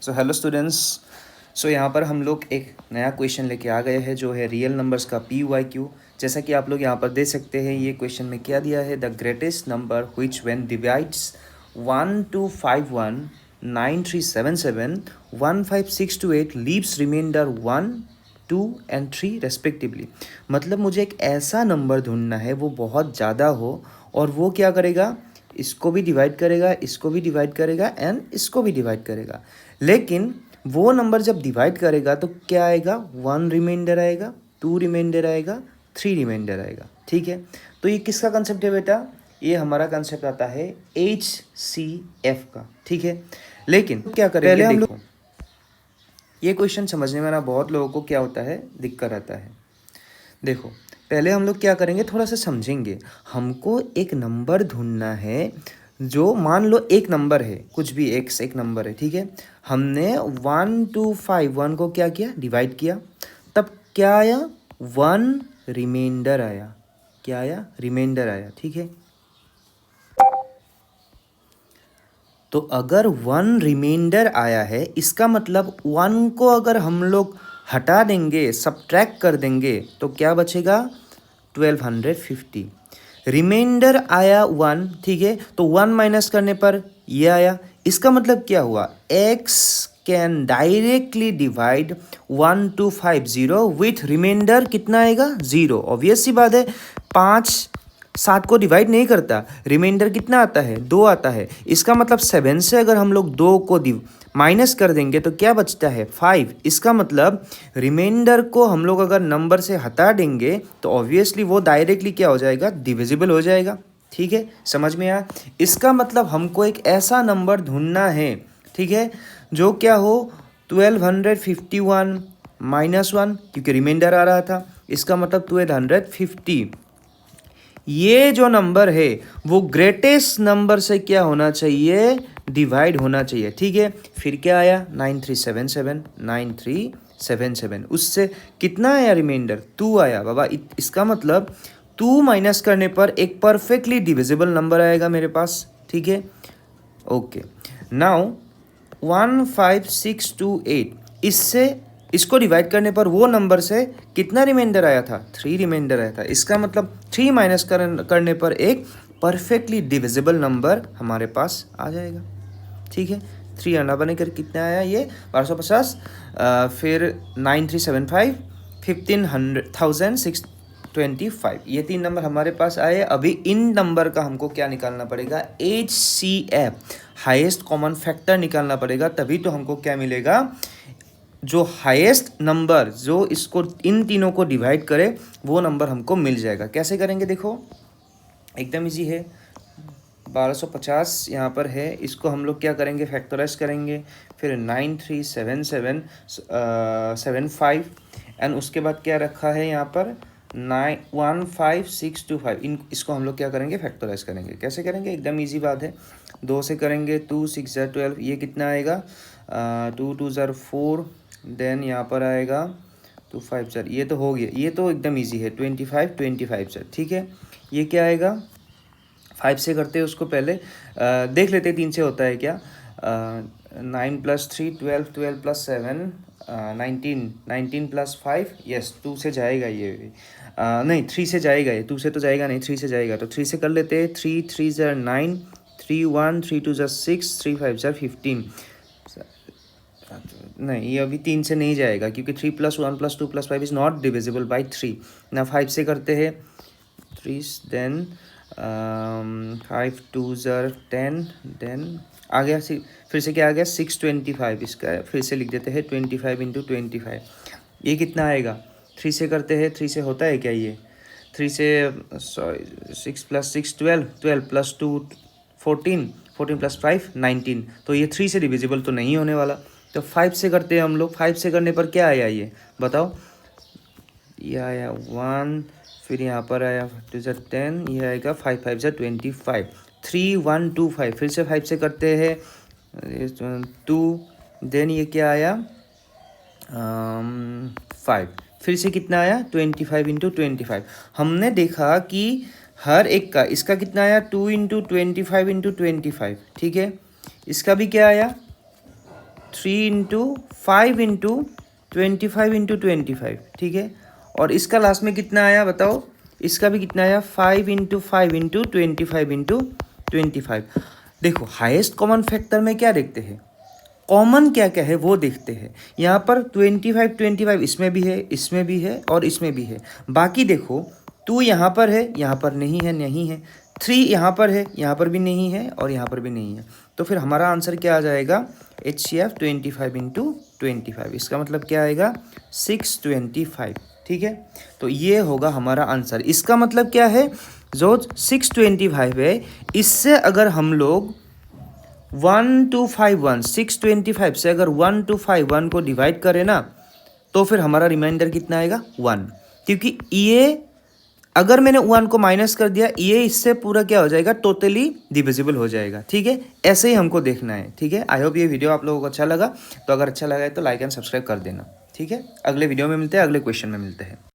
So hello students. सो यहाँ पर हम लोग एक नया क्वेश्चन लेके आ गए हैं जो है रियल नंबर्स का PYQ। जैसा कि आप लोग यहाँ पर देख सकते हैं, ये क्वेश्चन में क्या दिया है, the greatest number which when divides 12519377 15628 leaves remainder 1 2 and 3 respectively. मतलब मुझे एक ऐसा नंबर ढूंढना है वो बहुत ज़्यादा हो और वो क्या करेगा, इसको भी डिवाइड करेगा, इसको भी डिवाइड करेगा एंड इसको भी डिवाइड करेगा। लेकिन वो नंबर जब डिवाइड करेगा तो क्या आएगा, 1 रिमाइंडर आएगा, 2 रिमाइंडर आएगा, 3 रिमाइंडर आएगा। ठीक है, तो ये किसका कंसेप्ट है बेटा, ये हमारा कंसेप्ट आता है HCF का। ठीक है, लेकिन क्या करेंगे, पहले हम लोग ये क्वेश्चन समझने में ना बहुत लोगों को क्या होता है, दिक्कत आता है। देखो, पहले हम लोग क्या करेंगे, थोड़ा सा समझेंगे। हमको एक नंबर ढूंढना है जो, मान लो एक नंबर है, कुछ भी एक नंबर है। ठीक है, हमने 1251 को क्या किया, डिवाइड किया, तब क्या आया, 1 रिमाइंडर आया। क्या आया, रिमाइंडर आया। ठीक है, तो अगर 1 रिमाइंडर आया है, इसका मतलब 1 को अगर हम लोग हटा देंगे, सब्ट्रैक्ट कर देंगे, तो क्या बचेगा, 1250। रिमाइंडर आया 1। ठीक है, तो 1 माइनस करने पर ये आया। इसका मतलब क्या हुआ, x can directly divide 1250 with remainder कितना आएगा, 0। ऑब्वियस सी बात है, 5 7 को डिवाइड नहीं करता, रिमाइंडर कितना आता है, 2 आता है। इसका मतलब 7 से अगर हम लोग 2 को माइनस कर देंगे तो क्या बचता है, 5। इसका मतलब रिमाइंडर को हम लोग अगर नंबर से हटा देंगे तो ऑब्वियसली वो डायरेक्टली क्या हो जाएगा, डिविजिबल हो जाएगा। ठीक है, समझ में आया। इसका मतलब हमको एक ऐसा नंबर ढूंढना है, ठीक है, जो क्या हो, 1251 माइनस 1, क्योंकि रिमाइंडर आ रहा था, इसका मतलब 1250। ये जो नंबर है वो ग्रेटेस्ट नंबर से क्या होना चाहिए, डिवाइड होना चाहिए। ठीक है, फिर क्या आया, 9377 9377, उससे कितना आया, रिमाइंडर 2 आया बाबा। इसका मतलब 2 माइनस करने पर एक परफेक्टली डिविजिबल नंबर आएगा मेरे पास। ठीक है, ओके। नाउ 15628, इसको डिवाइड करने पर वो नंबर से कितना रिमाइंडर आया था, 3 रिमाइंडर आया था। इसका मतलब 3 माइनस करने पर एक परफेक्टली डिविजिबल नंबर हमारे पास आ जाएगा। ठीक है, 3 अंडा बने कर कितना आया, ये 1250, फिर 9375, 15,625, ये 3 नंबर हमारे पास आए। अभी इन नंबर का हमको क्या निकालना पड़ेगा, HCF, हाईएस्ट कॉमन फैक्टर निकालना पड़ेगा, तभी तो हमको क्या मिलेगा, जो हाईएस्ट नंबर जो इसको इन तीनों को डिवाइड करे वो नंबर हमको मिल जाएगा। कैसे करेंगे, देखो एकदम इजी है। 1250 यहाँ पर है, इसको हम लोग क्या करेंगे, फैक्टराइज करेंगे, फिर 937775 एंड उसके बाद क्या रखा है यहाँ पर 15625, इसको हम लोग क्या करेंगे, फैक्टराइज करेंगे। कैसे करेंगे, एकदम इजी बात है, 2 से करेंगे, 2 6 12, ये कितना आएगा, 2 2 4, देन यहाँ पर आएगा 2 5 सर, ये तो हो गया, ये तो एकदम इजी है, 25 25 सर। ठीक है, ये क्या आएगा, 5 से करते हैं उसको पहले, देख लेते हैं 3 से होता है क्या, 9 + 3 12, 12 + 7 19, 19 + 5, यस 2 से जाएगा ये भी, नहीं 3 से जाएगा, ये 2 से तो जाएगा नहीं, 3 से जाएगा, तो 3 से कर लेते हैं, 3 3 9, 3 1 3 2 6, 3 5 15, नहीं ये अभी 3 से नहीं जाएगा, क्योंकि 3 + 1 + 2 + 5 इज़ नॉट डिविजिबल बाई 3 ना। 5 से करते हैं, 3 देन 5 2 10, देन आ गया, फिर से क्या आ गया, 625, इसका फिर से लिख देते हैं 25 × 25, ये कितना आएगा, 3 से करते हैं, 3 से होता है क्या ये, 3 से 6 + 6 12, 12 + 2 14, 14 + 5 19, तो ये 3 से डिविजिबल तो नहीं होने वाला। तो 5 से करते हैं हम लोग, 5 से करने पर क्या आया, ये बताओ, ये आया 1, फिर यहाँ पर आया 2 10, ये आएगा 5 5 25, 3 1 2 5, फिर से 5 से करते हैं 2, देन ये क्या आया 5, फिर से कितना आया 25 × 25। हमने देखा कि हर एक का, इसका कितना आया 2 × 25 × 25, ठीक है, इसका भी क्या आया 3 × 5 × 25 ठीक है। और इसका लास्ट में कितना आया बताओ, इसका भी कितना आया 5 × 5 × 25 × 25। देखो हाईएस्ट कॉमन फैक्टर में क्या देखते हैं, कॉमन क्या क्या है वो देखते हैं। यहाँ पर 25 इसमें भी है, इसमें भी है और इसमें भी है। बाकी देखो 2 यहाँ पर है, यहाँ पर नहीं है, नहीं है। 3 यहाँ पर है, यहाँ पर भी नहीं है और यहाँ पर भी नहीं है। तो फिर हमारा आंसर क्या आ जाएगा, HCF 25 × 25। इसका मतलब क्या आएगा 625। ठीक है, तो ये होगा हमारा आंसर। इसका मतलब क्या है, जो 625 है इससे अगर हम लोग 1251 625 से अगर 1251 को डिवाइड करें ना, तो फिर हमारा रिमाइंडर कितना आएगा 1। क्योंकि ये अगर मैंने 1 को माइनस कर दिया, ये इससे पूरा क्या हो जाएगा, टोटली डिविजिबल हो जाएगा। ठीक है, ऐसे ही हमको देखना है। ठीक है, आई होप ये वीडियो आप लोगों को अच्छा लगा। तो अगर अच्छा लगा है तो लाइक एंड सब्सक्राइब कर देना। ठीक है, अगले वीडियो में मिलते हैं, अगले क्वेश्चन में मिलते हैं।